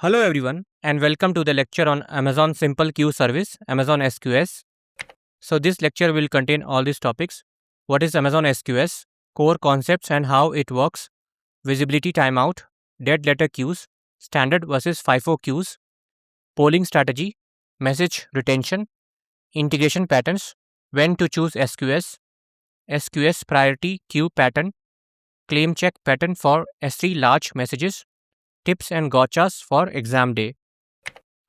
Hello everyone and welcome to the lecture on Amazon Simple Queue Service, Amazon SQS. So this lecture will contain all these topics. What is Amazon SQS, core concepts and how it works, visibility timeout, dead letter queues, standard versus FIFO queues, polling strategy, message retention, integration patterns, when to choose SQS, SQS priority queue pattern, claim check pattern for S3 large messages, tips and gotchas for exam day.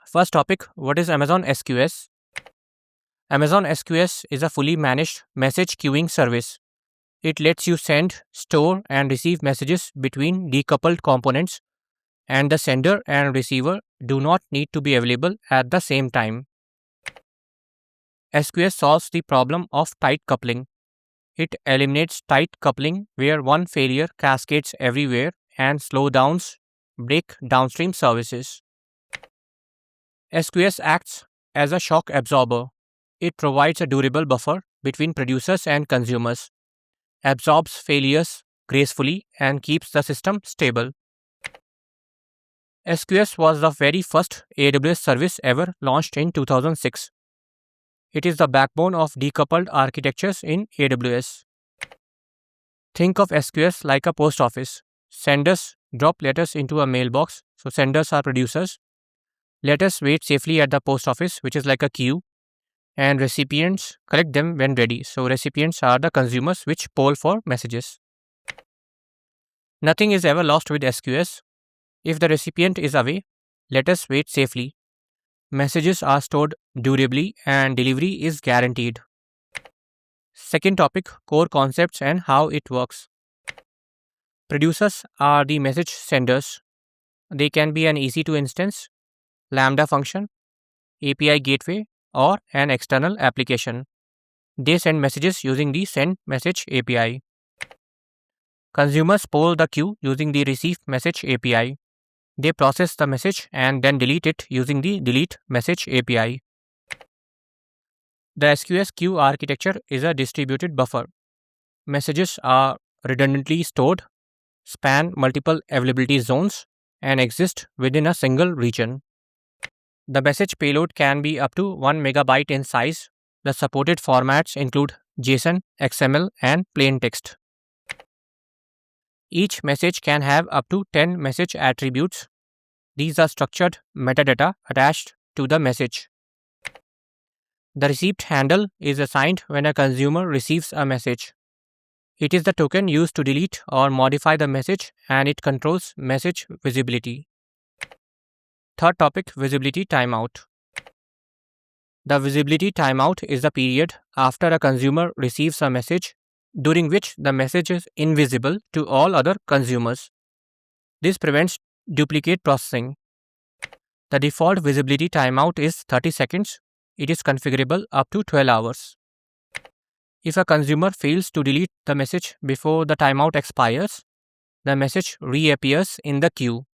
First topic, what is Amazon SQS? Amazon SQS is a fully managed message queuing service. It lets you send, store, and receive messages between decoupled components, and the sender and receiver do not need to be available at the same time. SQS solves the problem of tight coupling. It eliminates tight coupling where one failure cascades everywhere and slowdowns break downstream services. SQS acts as a shock absorber. It provides a durable buffer between producers and consumers, absorbs failures gracefully, and keeps the system stable. SQS was the very first AWS service ever launched in 2006. It is the backbone of decoupled architectures in AWS. Think of SQS like a post office. Senders drop letters into a mailbox, so senders are producers. Letters wait safely at the post office, which is like a queue, and recipients collect them when ready. So recipients are the consumers which poll for messages. Nothing is ever lost with SQS. If the recipient is away, letters wait safely. Messages are stored durably and delivery is guaranteed. Second topic, core concepts and how it works. Producers are the message senders. They can be an EC2 instance, Lambda function, API gateway, or an external application. They send messages using the Send Message API. Consumers poll the queue using the Receive Message API. They process the message and then delete it using the Delete Message API. The SQS queue architecture is a distributed buffer. Messages are redundantly stored, span multiple availability zones, and exist within a single region. The message payload can be up to 1 megabyte in size. The supported formats include JSON, XML, and plain text. Each message can have up to 10 message attributes. These are structured metadata attached to the message. The receipt handle is assigned when a consumer receives a message. It is the token used to delete or modify the message, and it controls message visibility. Third topic, visibility timeout. The visibility timeout is the period after a consumer receives a message during which the message is invisible to all other consumers. This prevents duplicate processing. The default visibility timeout is 30 seconds. It is configurable up to 12 hours. If a consumer fails to delete the message before the timeout expires, the message reappears in the queue.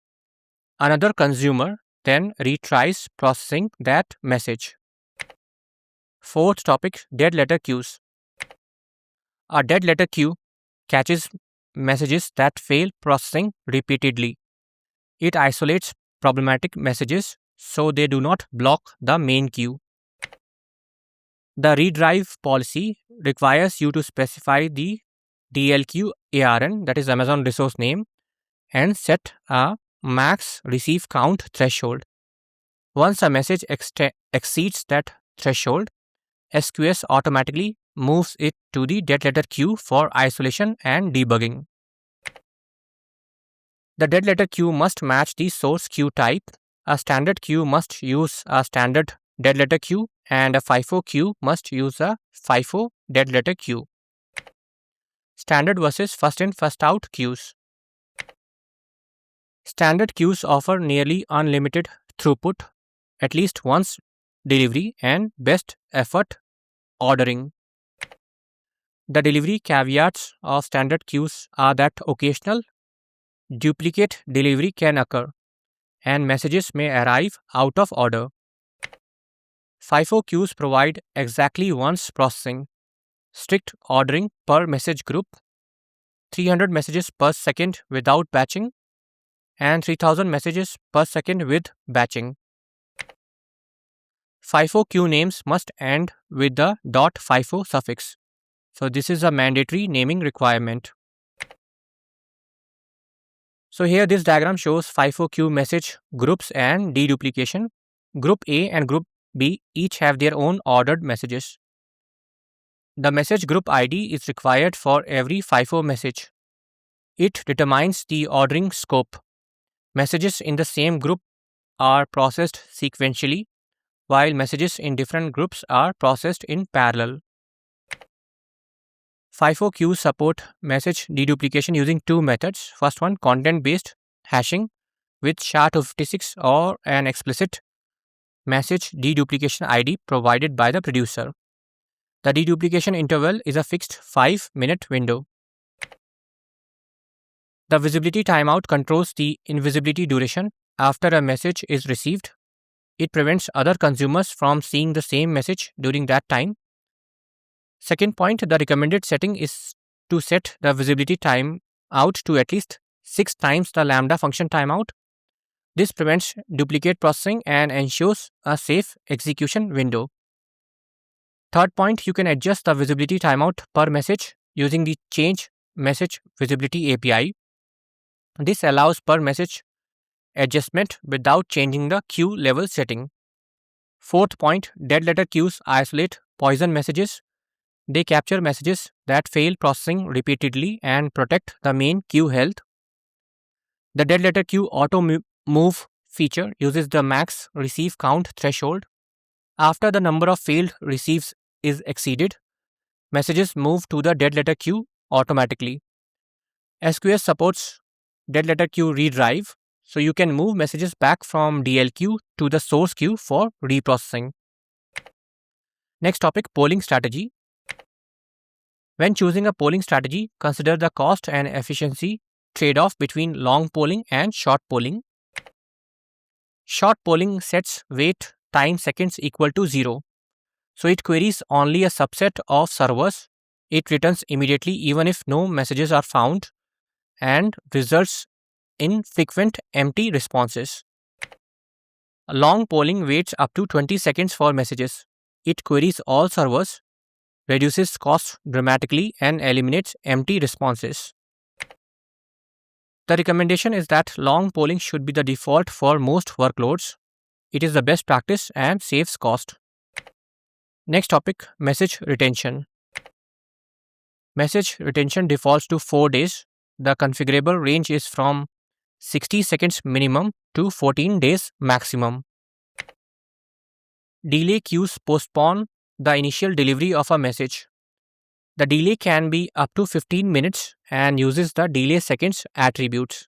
Another consumer then retries processing that message. Fourth topic, dead letter queues. A dead letter queue catches messages that fail processing repeatedly. It isolates problematic messages so they do not block the main queue. The redrive policy requires you to specify the DLQ ARN, that is Amazon resource name, and set a max receive count threshold. Once a message exceeds that threshold, SQS automatically moves it to the dead letter queue for isolation and debugging. The dead letter queue must match the source queue type. A standard queue must use a standard dead letter queue, and a FIFO queue must use a FIFO dead letter queue. Standard versus first in first out queues. Standard queues offer nearly unlimited throughput, at least once delivery, and best effort ordering. The delivery caveats of standard queues are that occasional duplicate delivery can occur, and messages may arrive out of order. FIFO queues provide exactly once processing, strict ordering per message group, 300 messages per second without batching, and 3000 messages per second with batching. FIFO queue names must end with the .FIFO suffix. So this is a mandatory naming requirement. So here this diagram shows FIFO queue message groups and deduplication. Group A and Group B each have their own ordered messages. The message group ID is required for every FIFO message. It determines the ordering scope. Messages in the same group are processed sequentially, while messages in different groups are processed in parallel. FIFO queues support message deduplication using two methods. First one, content-based hashing with SHA-256 or an explicit message deduplication ID provided by the producer. The deduplication interval is a fixed 5-minute window. The visibility timeout controls the invisibility duration after a message is received. It prevents other consumers from seeing the same message during that time. Second point, the recommended setting is to set the visibility timeout to at least 6 times the lambda function timeout. This prevents duplicate processing and ensures a safe execution window. Third point, you can adjust the visibility timeout per message using the Change Message Visibility API. This allows per message adjustment without changing the queue level setting. Fourth point, dead letter queues isolate poison messages. They capture messages that fail processing repeatedly and protect the main queue health. The dead letter queue auto move feature uses the max receive count threshold. After the number of failed receives is exceeded, messages move to the dead letter queue automatically. SQS supports dead letter queue redrive, so you can move messages back from DL queue to the source queue for reprocessing. Next topic, polling strategy. When choosing a polling strategy, consider the cost and efficiency trade-off between long polling and short polling. Short polling sets wait time seconds equal to 0. So it queries only a subset of servers. It returns immediately even if no messages are found and results in frequent empty responses. Long polling waits up to 20 seconds for messages. It queries all servers, reduces cost dramatically, and eliminates empty responses. The recommendation is that long polling should be the default for most workloads. It is the best practice and saves cost. Next topic, message retention. Message retention defaults to 4 days. The configurable range is from 60 seconds minimum to 14 days maximum. Delay queues postpone the initial delivery of a message. The delay can be up to 15 minutes and uses the delay seconds attributes.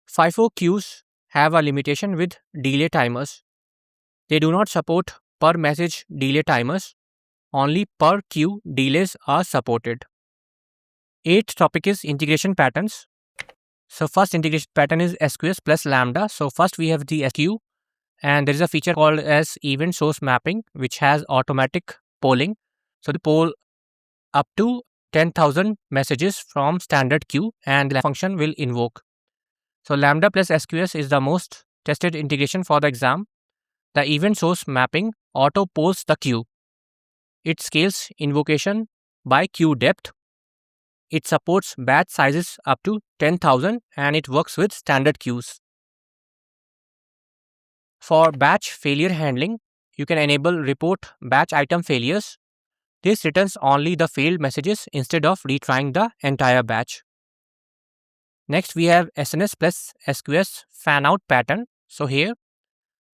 FIFO queues have a limitation with delay timers. They do not support per message delay timers. Only per queue delays are supported. Eighth topic is integration patterns. So first integration pattern is SQS plus lambda. So first we have the SQ, and there is a feature called as event source mapping, which has automatic polling. So the poll up to 10,000 messages from standard queue, and the function will invoke. So lambda plus SQS is the most tested integration for the exam. The event source mapping auto polls the queue. It scales invocation by queue depth. It supports batch sizes up to 10,000 and it works with standard queues. For batch failure handling, you can enable report batch item failures. This returns only the failed messages instead of retrying the entire batch. Next, we have SNS plus SQS fan out pattern. So here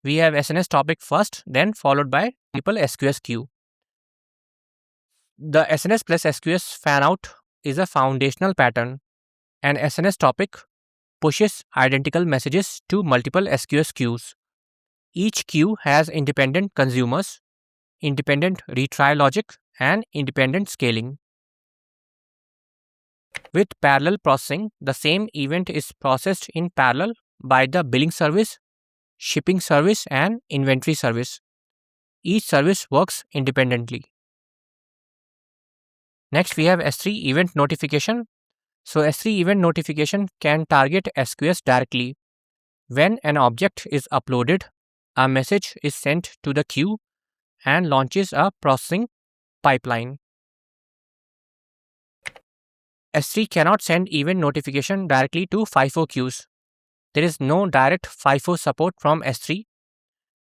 we have SNS topic first, then followed by multiple SQS queue. The SNS plus SQS fan out is a foundational pattern. An SNS topic pushes identical messages to multiple SQS queues. Each queue has independent consumers, independent retry logic, and independent scaling. With parallel processing, the same event is processed in parallel by the billing service, shipping service, and inventory service. Each service works independently. Next, we have S3 event notification. So S3 event notification can target SQS directly. When an object is uploaded, a message is sent to the queue and launches a processing pipeline. S3 cannot send event notification directly to FIFO queues. There is no direct FIFO support from S3.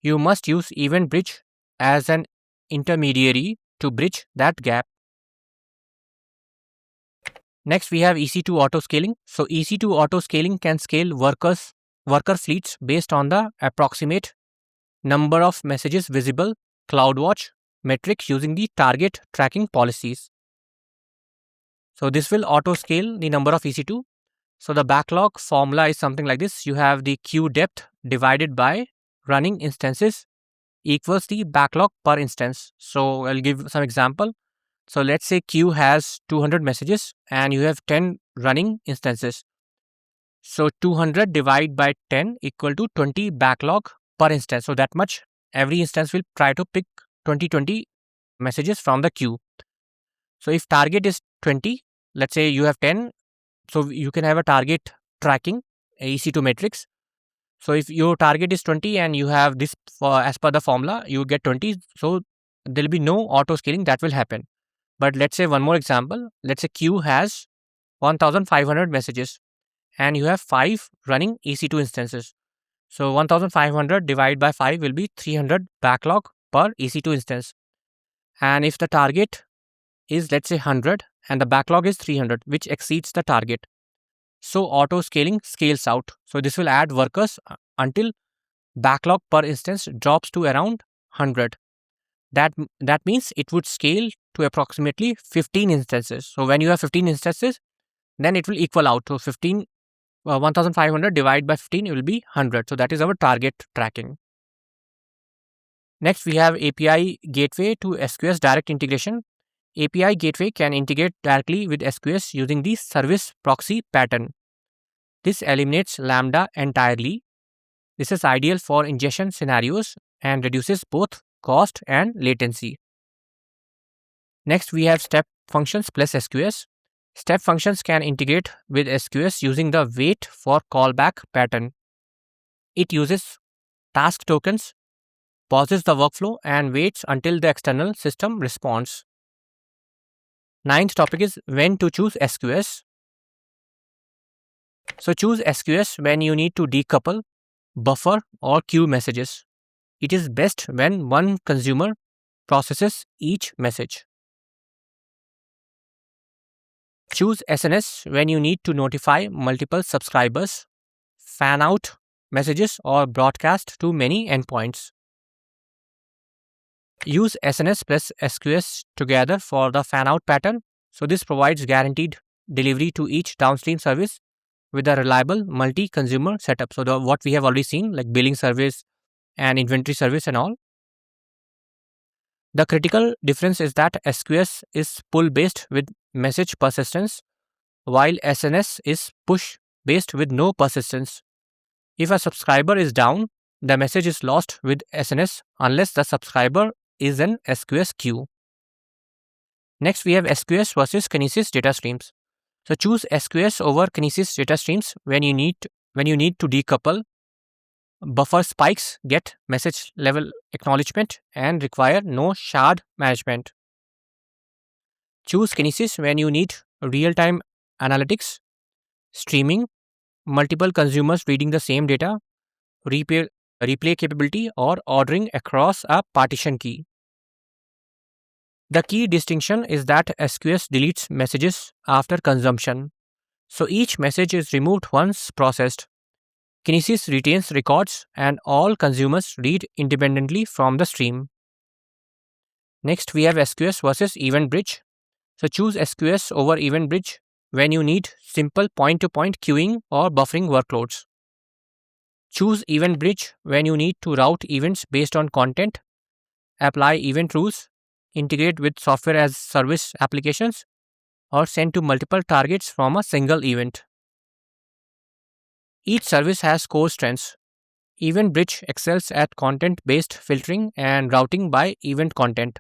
You must use Event Bridge as an intermediary to bridge that gap. Next, we have EC2 auto scaling. So EC2 auto scaling can scale worker fleets based on the approximate number of messages visible CloudWatch metric using the target tracking policies. So this will auto scale the number of EC2. So the backlog formula is something like this. You have the queue depth divided by running instances equals the backlog per instance. So I'll give some example. So let's say queue has 200 messages and you have 10 running instances. So 200 divided by 10 equal to 20 backlog per instance. So that much every instance will try to pick 20 messages from the queue. So if target is 20, let's say you have 10, so you can have a target tracking EC2 matrix. So if your target is 20 and you have this as per the formula, you get 20. So there will be no auto scaling that will happen. But let's say one more example. Let's say queue has 1500 messages and you have 5 running EC2 instances. So 1500 divided by 5 will be 300 backlog per EC2 instance. And if the target is let's say 100 and the backlog is 300, which exceeds the target. So auto scaling scales out. So this will add workers until backlog per instance drops to around 100. That means it would scale to approximately 15 instances. So when you have 15 instances, then it will equal out. So 1500 divided by 15 it will be 100. So that is our target tracking. Next we have API gateway to SQS direct integration. API gateway can integrate directly with SQS using the service proxy pattern. This eliminates Lambda entirely. This is ideal for ingestion scenarios and reduces both cost and latency. Next, we have step functions plus SQS. Step functions can integrate with SQS using the wait for callback pattern. It uses task tokens, pauses the workflow, and waits until the external system responds. Ninth topic is when to choose SQS. So choose SQS when you need to decouple, buffer, or queue messages. It is best when one consumer processes each message. Choose SNS when you need to notify multiple subscribers, fan out messages, or broadcast to many endpoints. Use SNS plus SQS together for the fan out pattern. So this provides guaranteed delivery to each downstream service with a reliable multi-consumer setup. So what we have already seen, like billing service and inventory service and all. The critical difference is that SQS is pull based with message persistence, while SNS is push based with no persistence. If a subscriber is down, the message is lost with SNS unless the subscriber is an SQS queue. Next, we have SQS versus Kinesis data streams. So choose SQS over Kinesis data streams when you need to decouple, buffer spikes, get message level acknowledgement, and require no shard management. Choose Kinesis when you need real-time analytics, streaming, multiple consumers reading the same data, replay capability, or ordering across a partition key. The key distinction is that SQS deletes messages after consumption. So each message is removed once processed. Kinesis retains records and all consumers read independently from the stream. Next, we have SQS versus Event Bridge. So choose SQS over Event Bridge when you need simple point-to-point queuing or buffering workloads. Choose Event Bridge when you need to route events based on content, apply event rules, integrate with software as service applications, or send to multiple targets from a single event. Each service has core strengths. Event Bridge excels at content-based filtering and routing by event content.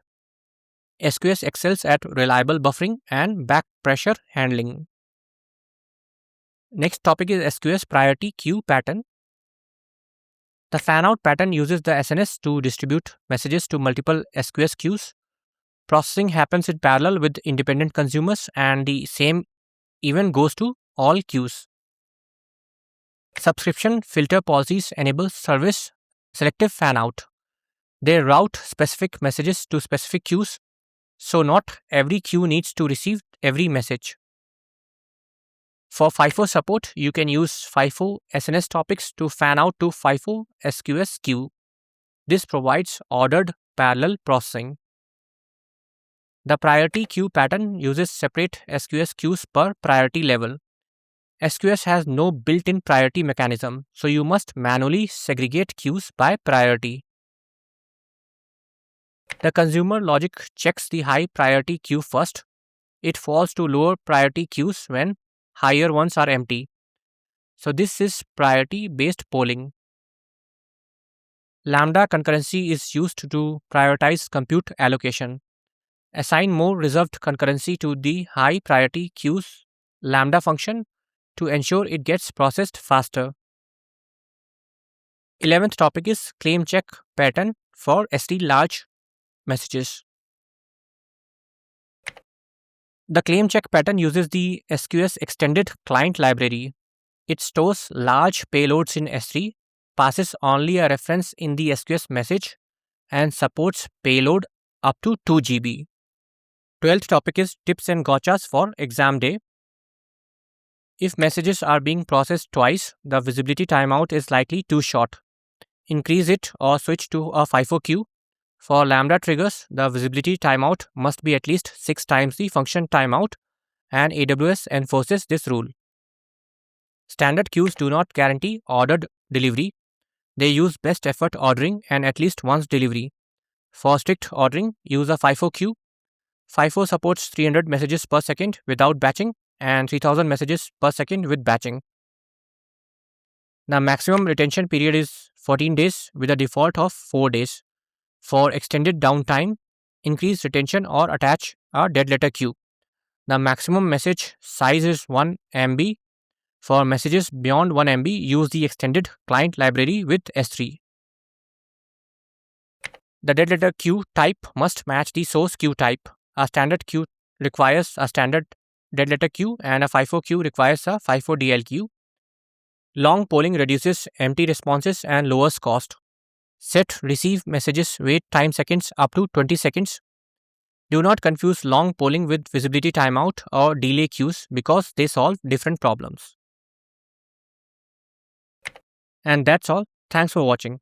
SQS excels at reliable buffering and back pressure handling. Next topic is SQS priority queue pattern. The fan-out pattern uses the SNS to distribute messages to multiple SQS queues. Processing happens in parallel with independent consumers, and the same event goes to all queues. Subscription filter policies enable service selective fan-out. They route specific messages to specific queues, so not every queue needs to receive every message. For FIFO support, you can use FIFO SNS topics to fan out to FIFO SQS queue. This provides ordered parallel processing. The priority queue pattern uses separate SQS queues per priority level. SQS has no built-in priority mechanism, so you must manually segregate queues by priority. The consumer logic checks the high priority queue first. It falls to lower priority queues when higher ones are empty. So this is priority based polling. Lambda concurrency is used to prioritize compute allocation. Assign more reserved concurrency to the high priority queue's lambda function to ensure it gets processed faster. 11th topic is claim check pattern for SD large messages. The claim check pattern uses the SQS extended client library. It stores large payloads in S3, passes only a reference in the SQS message, and supports payload up to 2 GB. 12th topic is tips and gotchas for exam day. If messages are being processed twice, the visibility timeout is likely too short. Increase it or switch to a FIFO queue. For lambda triggers, the visibility timeout must be at least 6 times the function timeout, and AWS enforces this rule. Standard queues do not guarantee ordered delivery. They use best effort ordering and at least once delivery. For strict ordering, use a FIFO queue. FIFO supports 300 messages per second without batching and 3000 messages per second with batching. The maximum retention period is 14 days with a default of 4 days. For extended downtime, increase retention or attach a dead letter queue. The maximum message size is 1 MB. For messages beyond 1 MB, use the extended client library with S3. The dead letter queue type must match the source queue type. A standard queue requires a standard dead letter queue, and a FIFO queue requires a FIFO DL queue. Long polling reduces empty responses and lowers cost. Set receive messages wait time seconds up to 20 seconds. Do not confuse long polling with visibility timeout or delay queues because they solve different problems. And that's all. Thanks for watching.